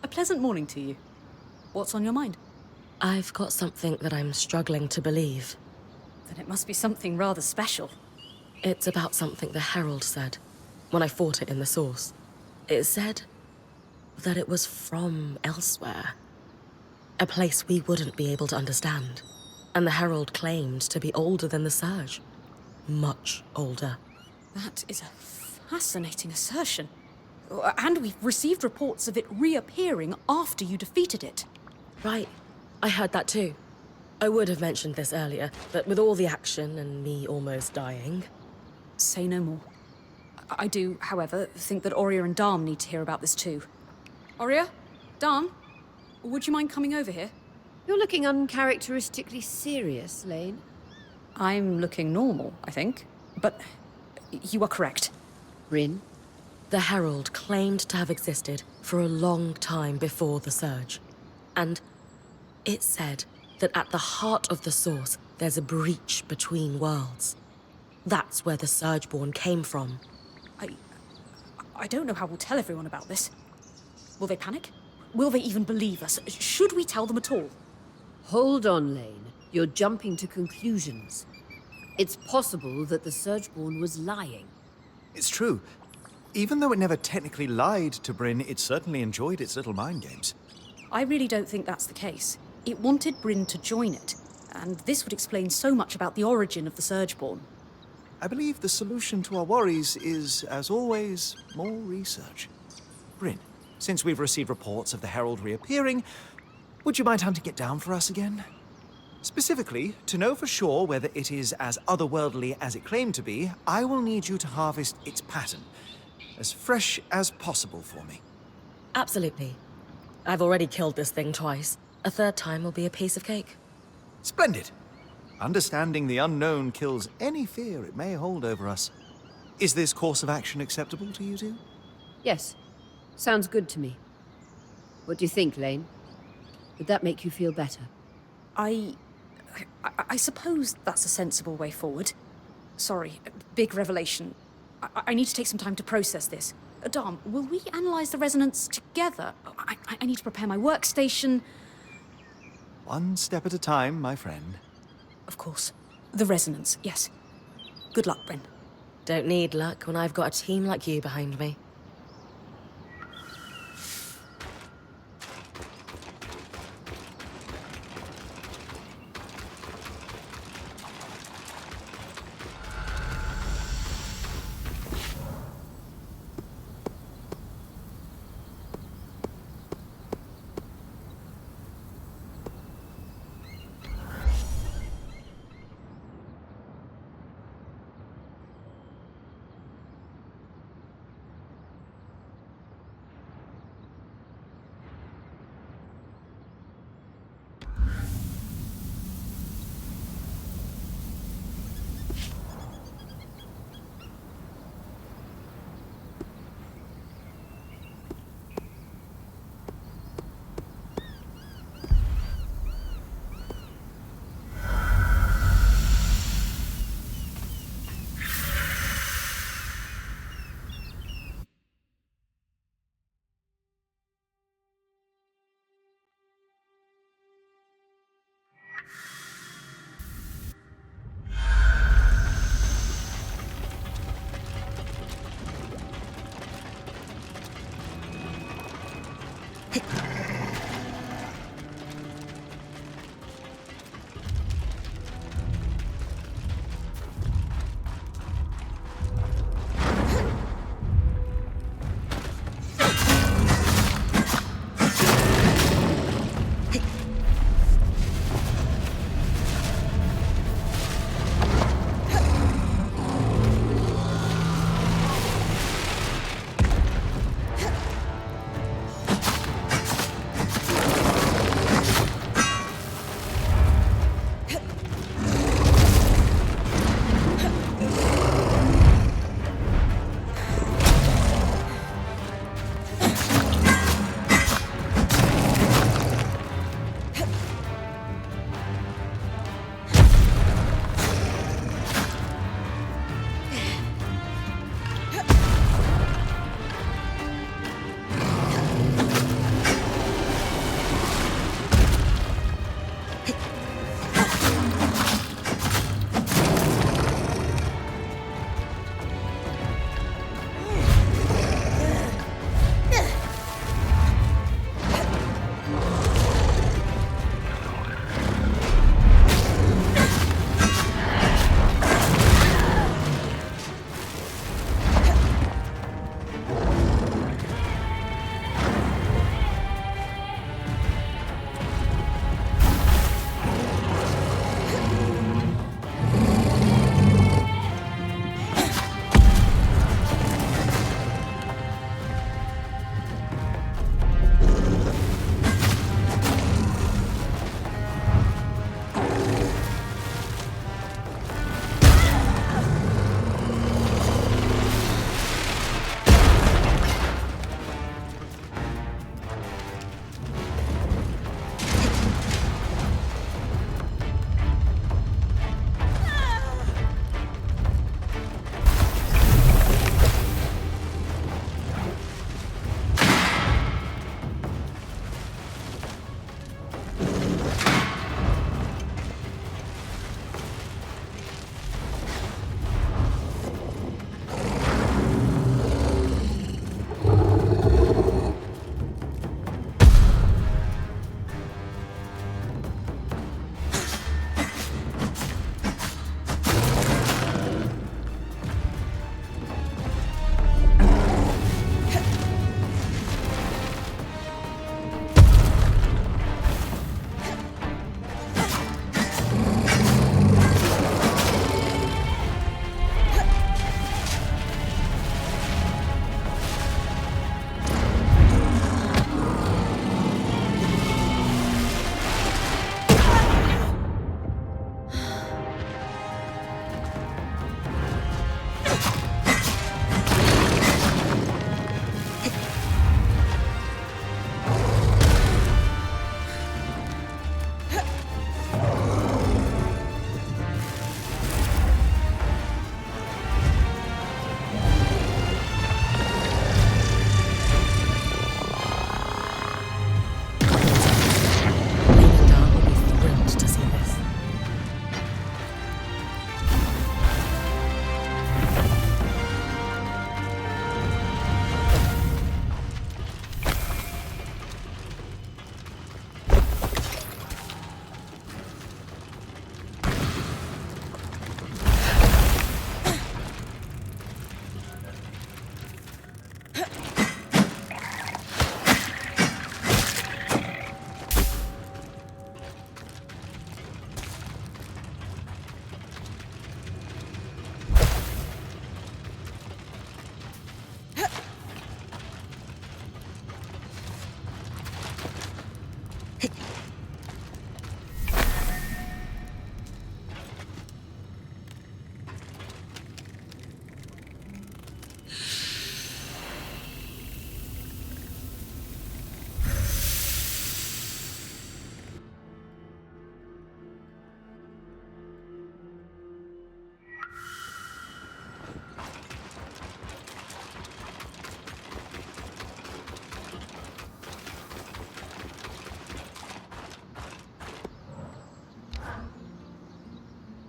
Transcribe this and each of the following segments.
A pleasant morning to you. What's on your mind? I've got something that I'm struggling to believe. Then it must be something rather special. It's about something the Herald said when I fought it in the source. It said that it was from elsewhere. A place we wouldn't be able to understand. And the Herald claimed to be older than the Surge. Much older. That is a fascinating assertion. And we've received reports of it reappearing after you defeated it. Right. I heard that too. I would have mentioned this earlier, but with all the action and me almost dying... Say no more. I do, however, think that Oria and Dam need to hear about this too. Oria? Dam? Would you mind coming over here? You're looking uncharacteristically serious, Lane. I'm looking normal, I think. But you are correct. Bryn? The Herald claimed to have existed for a long time before the Surge. And it said that at the heart of the source, there's a breach between worlds. That's where the Surgeborn came from. I don't know how we'll tell everyone about this. Will they panic? Will they even believe us? Should we tell them at all? Hold on, Lane. You're jumping to conclusions. It's possible that the Surgeborn was lying. It's true. Even though it never technically lied to Bryn, it certainly enjoyed its little mind games. I really don't think that's the case. It wanted Bryn to join it, and this would explain so much about the origin of the Surgeborn. I believe the solution to our worries is, as always, more research. Bryn, since we've received reports of the Herald reappearing, would you mind hunting it down for us again? Specifically, to know for sure whether it is as otherworldly as it claimed to be, I will need you to harvest its pattern, as fresh as possible for me. Absolutely. I've already killed this thing twice. A third time will be a piece of cake. Splendid! Understanding the unknown kills any fear it may hold over us. Is this course of action acceptable to you two? Yes. Sounds good to me. What do you think, Lane? Would that make you feel better? I suppose that's a sensible way forward. Sorry, big revelation. I need to take some time to process this. Dom, will we analyze the resonance together? I need to prepare my workstation. One step at a time, my friend. Of course. The resonance, yes. Good luck, Bryn. Don't need luck when I've got a team like you behind me.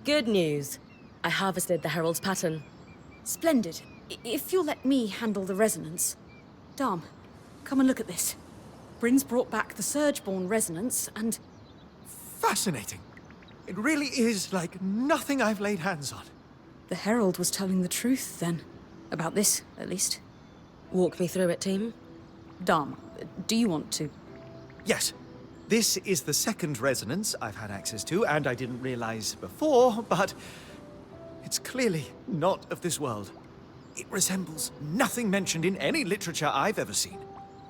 Good news. I harvested the Herald's pattern. Splendid. If you'll let me handle the resonance. Dom, come and look at this. Bryn's brought back the Surgeborn resonance, and Fascinating. It really is like nothing I've laid hands on. the Herald was telling the truth then. About this, at least. Walk me through it, team. Dom, do you want to? Yes. This is the second resonance I've had access to, and I didn't realize before, but it's clearly not of this world. It resembles nothing mentioned in any literature I've ever seen.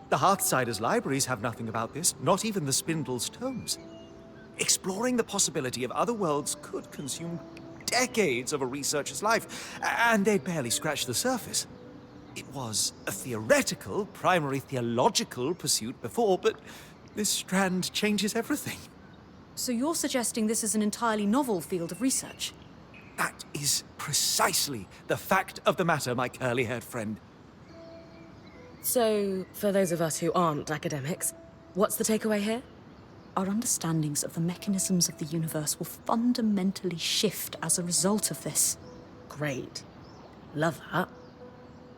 The Hearthsiders' libraries have nothing about this, not even the Spindle's tomes. Exploring the possibility of other worlds could consume decades of a researcher's life, and they'd barely scratch the surface. It was a theoretical, primary theological pursuit before, but this strand changes everything. So you're suggesting this is an entirely novel field of research? That is precisely the fact of the matter, my curly-haired friend. So, for those of us who aren't academics, what's the takeaway here? Our understandings of the mechanisms of the universe will fundamentally shift as a result of this. Great. Love that.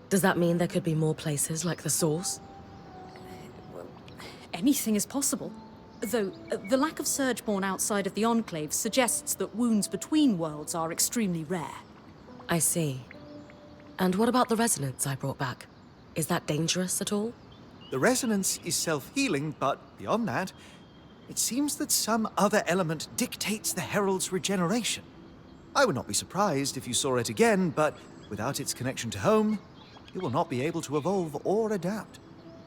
Does that mean there could be more places like the Source? Anything is possible. Though, the lack of Surgeborn outside of the Enclave suggests that wounds between worlds are extremely rare. I see. And what about the resonance I brought back? Is that dangerous at all? The resonance is self-healing, but beyond that, it seems that some other element dictates the Herald's regeneration. I would not be surprised if you saw it again, but without its connection to home, it will not be able to evolve or adapt.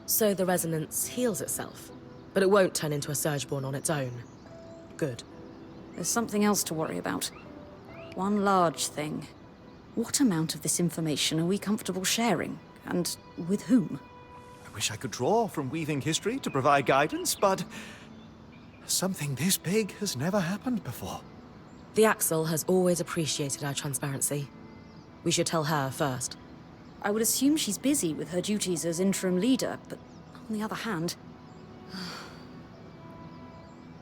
So the resonance heals itself, but it won't turn into a Surgeborn on its own. Good. There's something else to worry about. One large thing. What amount of this information are we comfortable sharing? And with whom? I wish I could draw from weaving history to provide guidance, but something this big has never happened before. The Axel has always appreciated our transparency. We should tell her first. I would assume she's busy with her duties as interim leader, but on the other hand,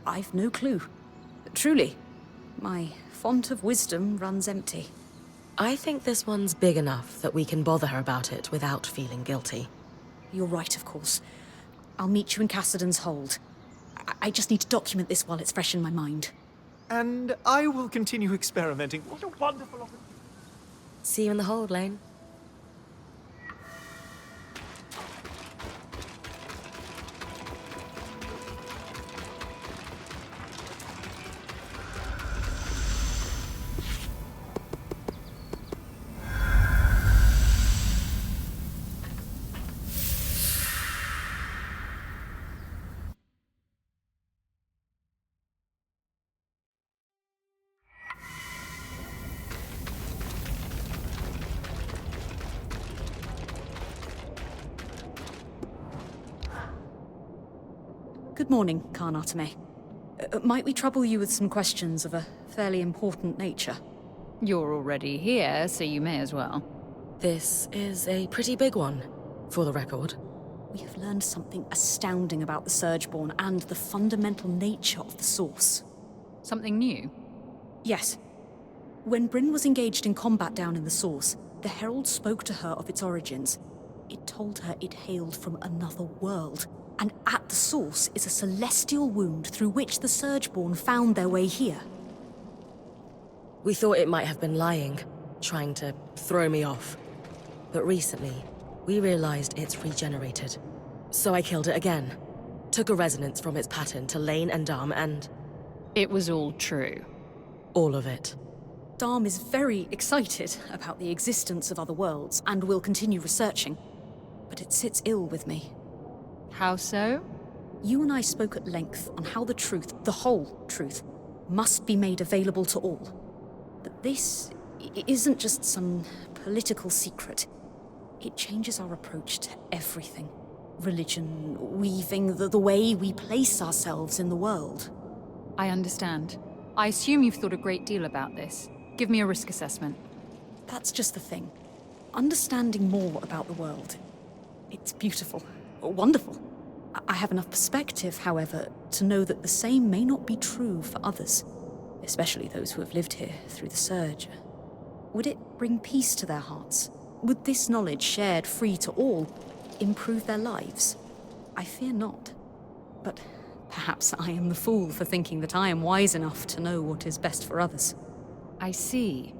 I've no clue. Truly, my font of wisdom runs empty. I think this one's big enough that we can bother her about it without feeling guilty. You're right, of course. I'll meet you in Cassidan's hold. I just need to document this while it's fresh in my mind. And I will continue experimenting. What a wonderful opportunity. See you in the hold, Lane. Good morning, Karnatame. Might we trouble you with some questions of a fairly important nature? You're already here, so you may as well. This is a pretty big one, for the record. We have learned something astounding about the Surgeborn and the fundamental nature of the Source. Something new? Yes. When Bryn was engaged in combat down in the Source, the Herald spoke to her of its origins. It told her it hailed from another world, and at the Source is a celestial wound through which the Surgeborn found their way here. We thought it might have been lying, trying to throw me off. But recently, we realized it's regenerated. So I killed it again. Took a resonance from its pattern to Lane and Dom, and It was all true. all of it. Dom is very excited about the existence of other worlds and will continue researching. But it sits ill with me. How so? You and I spoke at length on how the truth, the whole truth, must be made available to all. But this isn't just some political secret. It changes our approach to everything. Religion, weaving, the way we place ourselves in the world. I understand. I assume you've thought a great deal about this. Give me a risk assessment. That's just the thing. Understanding more about the world. It's beautiful. Wonderful. I have enough perspective, however, to know that the same may not be true for others. especially those who have lived here through the Surge. Would it bring peace to their hearts? Would this knowledge, shared free to all, improve their lives? I fear not. But perhaps I am the fool for thinking that I am wise enough to know what is best for others. I see.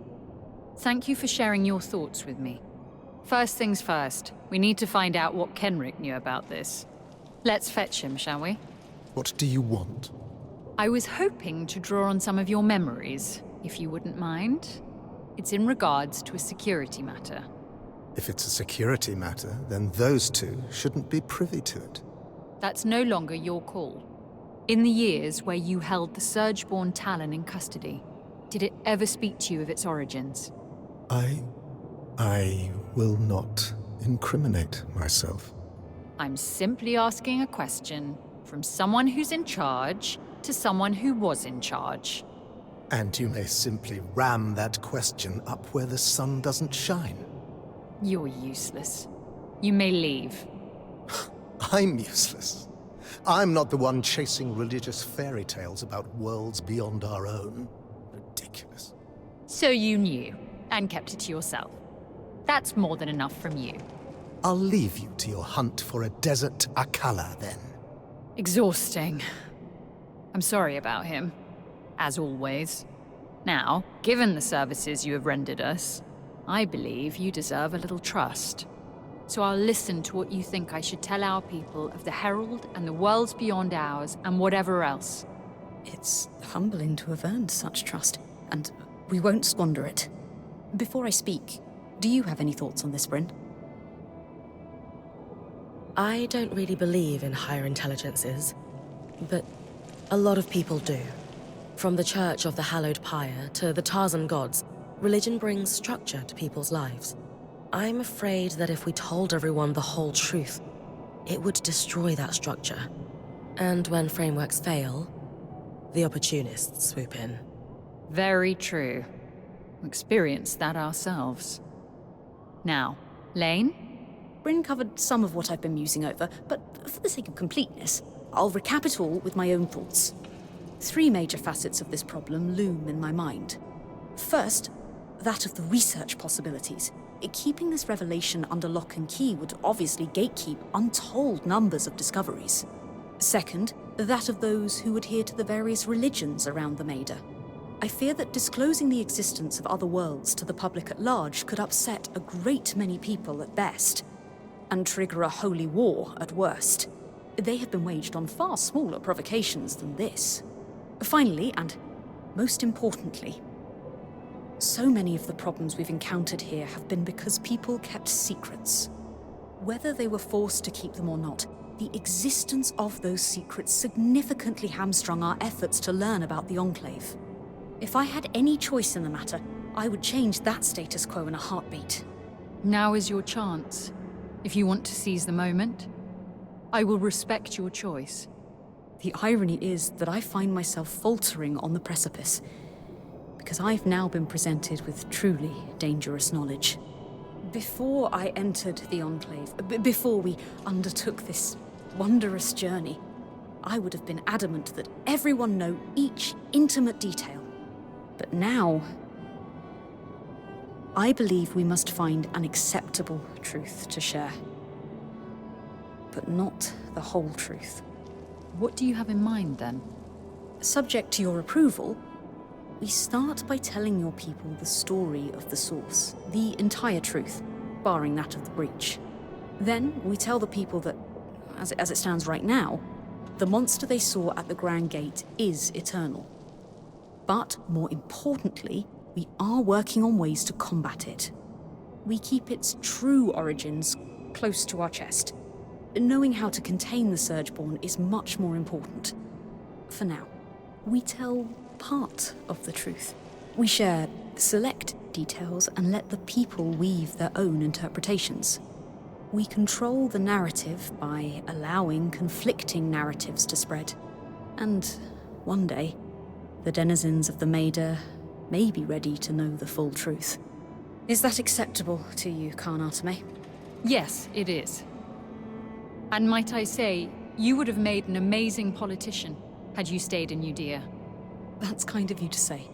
Thank you for sharing your thoughts with me. First things first, we need to find out what Kenrick knew about this. Let's fetch him, shall we? What do you want? I was hoping to draw on some of your memories, if you wouldn't mind. It's in regards to a security matter. If it's a security matter, then those two shouldn't be privy to it. That's no longer your call. In the years where you held the Surgeborn Talon in custody, did it ever speak to you of its origins? I will not incriminate myself. I'm simply asking a question from someone who's in charge to someone who was in charge. And you may simply ram that question up where the sun doesn't shine. You're useless. You may leave. I'm useless. I'm not the one chasing religious fairy tales about worlds beyond our own. Ridiculous. So you knew, and kept it to yourself. That's more than enough from you. I'll leave you to your hunt for a desert Akala, then. Exhausting. I'm sorry about him, as always. Now, given the services you have rendered us, I believe you deserve a little trust. So I'll listen to what you think I should tell our people of the Herald and the worlds beyond ours and whatever else. It's humbling to have earned such trust, and we won't squander it. Before I speak, do you have any thoughts on this, Bryn? I don't really believe in higher intelligences, but a lot of people do. From the Church of the Hallowed Pyre to the Tarzan gods, religion brings structure to people's lives. I'm afraid that if we told everyone the whole truth, it would destroy that structure. And when frameworks fail, the opportunists swoop in. Very true. We experienced that ourselves. Now, Lane? Bryn covered some of what I've been musing over, but for the sake of completeness, I'll recap it all with my own thoughts. 3 major facets of this problem loom in my mind. First, that of the research possibilities. Keeping this revelation under lock and key would obviously gatekeep untold numbers of discoveries. Second, that of those who adhere to the various religions around the Maida. I fear that disclosing the existence of other worlds to the public at large could upset a great many people at best, and trigger a holy war at worst. They have been waged on far smaller provocations than this. Finally, and most importantly, so many of the problems we've encountered here have been because people kept secrets. Whether they were forced to keep them or not, the existence of those secrets significantly hamstrung our efforts to learn about the Enclave. If I had any choice in the matter, I would change that status quo in a heartbeat. Now is your chance. If you want to seize the moment, I will respect your choice. The irony is that I find myself faltering on the precipice, because I've now been presented with truly dangerous knowledge. Before I entered the Enclave, before we undertook this wondrous journey, I would have been adamant that everyone know each intimate detail. But now, I believe we must find an acceptable truth to share. But not the whole truth. What do you have in mind, then? Subject to your approval, we start by telling your people the story of the source, the entire truth, barring that of the breach. Then we tell the people that, as it stands right now, the monster they saw at the Grand Gate is eternal. But more importantly, we are working on ways to combat it. We keep its true origins close to our chest. Knowing how to contain the Surgeborn is much more important. For now, we tell part of the truth. We share select details and let the people weave their own interpretations. We control the narrative by allowing conflicting narratives to spread. And one day, the denizens of the Maida may be ready to know the full truth. Is that acceptable to you, Karnatame? Yes, it is. And might I say, you would have made an amazing politician had you stayed in Udea. That's kind of you to say.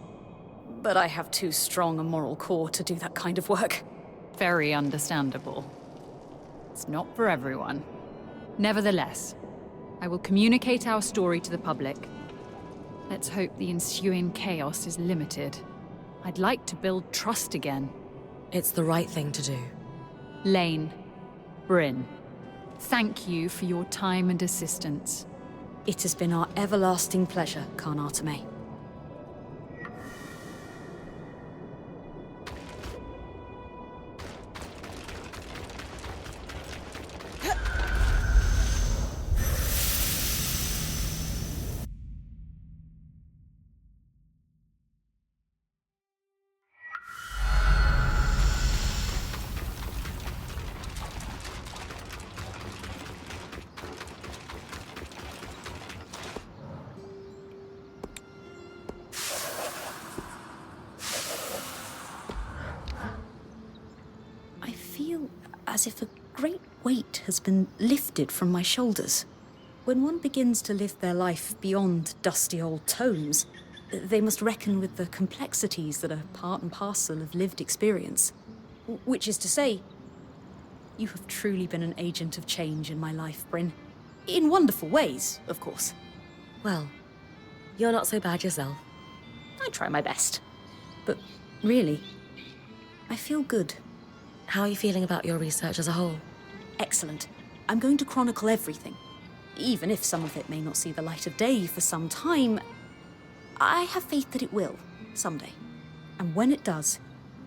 But I have too strong a moral core to do that kind of work. Very understandable. It's not for everyone. Nevertheless, I will communicate our story to the public. Let's hope the ensuing chaos is limited. I'd like to build trust again. It's the right thing to do. Lane, Bryn, thank you for your time and assistance. It has been our everlasting pleasure, Karnatame. I feel as if a great weight has been lifted from my shoulders. When one begins to live their life beyond dusty old tomes, they must reckon with the complexities that are part and parcel of lived experience. Which is to say, you have truly been an agent of change in my life, Bryn. In wonderful ways, of course. Well, you're not so bad yourself. I try my best. But really, I feel good. How are you feeling about your research as a whole? Excellent. I'm going to chronicle everything. Even if some of it may not see the light of day for some time, I have faith that it will, someday. And when it does,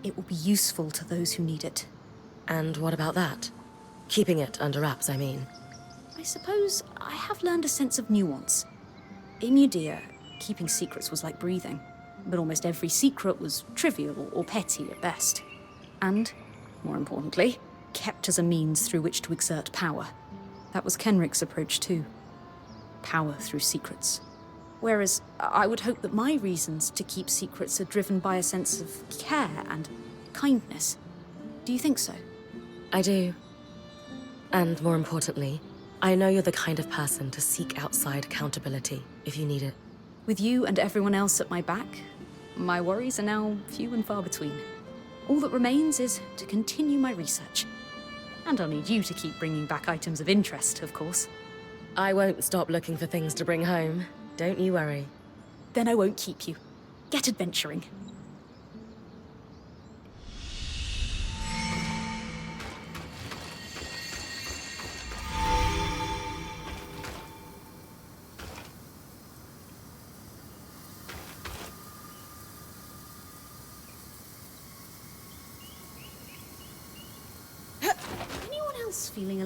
it will be useful to those who need it. And what about that? Keeping it under wraps, I mean. I suppose I have learned a sense of nuance. In Udea, keeping secrets was like breathing, but almost every secret was trivial or petty at best. And, more importantly, kept as a means through which to exert power. That was Kenrick's approach too. Power through secrets. Whereas I would hope that my reasons to keep secrets are driven by a sense of care and kindness. Do you think so? I do. And more importantly, I know you're the kind of person to seek outside accountability if you need it. With you and everyone else at my back, my worries are now few and far between. All that remains is to continue my research. And I'll need you to keep bringing back items of interest, of course. I won't stop looking for things to bring home. Don't you worry. Then I won't keep you. Get adventuring. Anyone else feeling a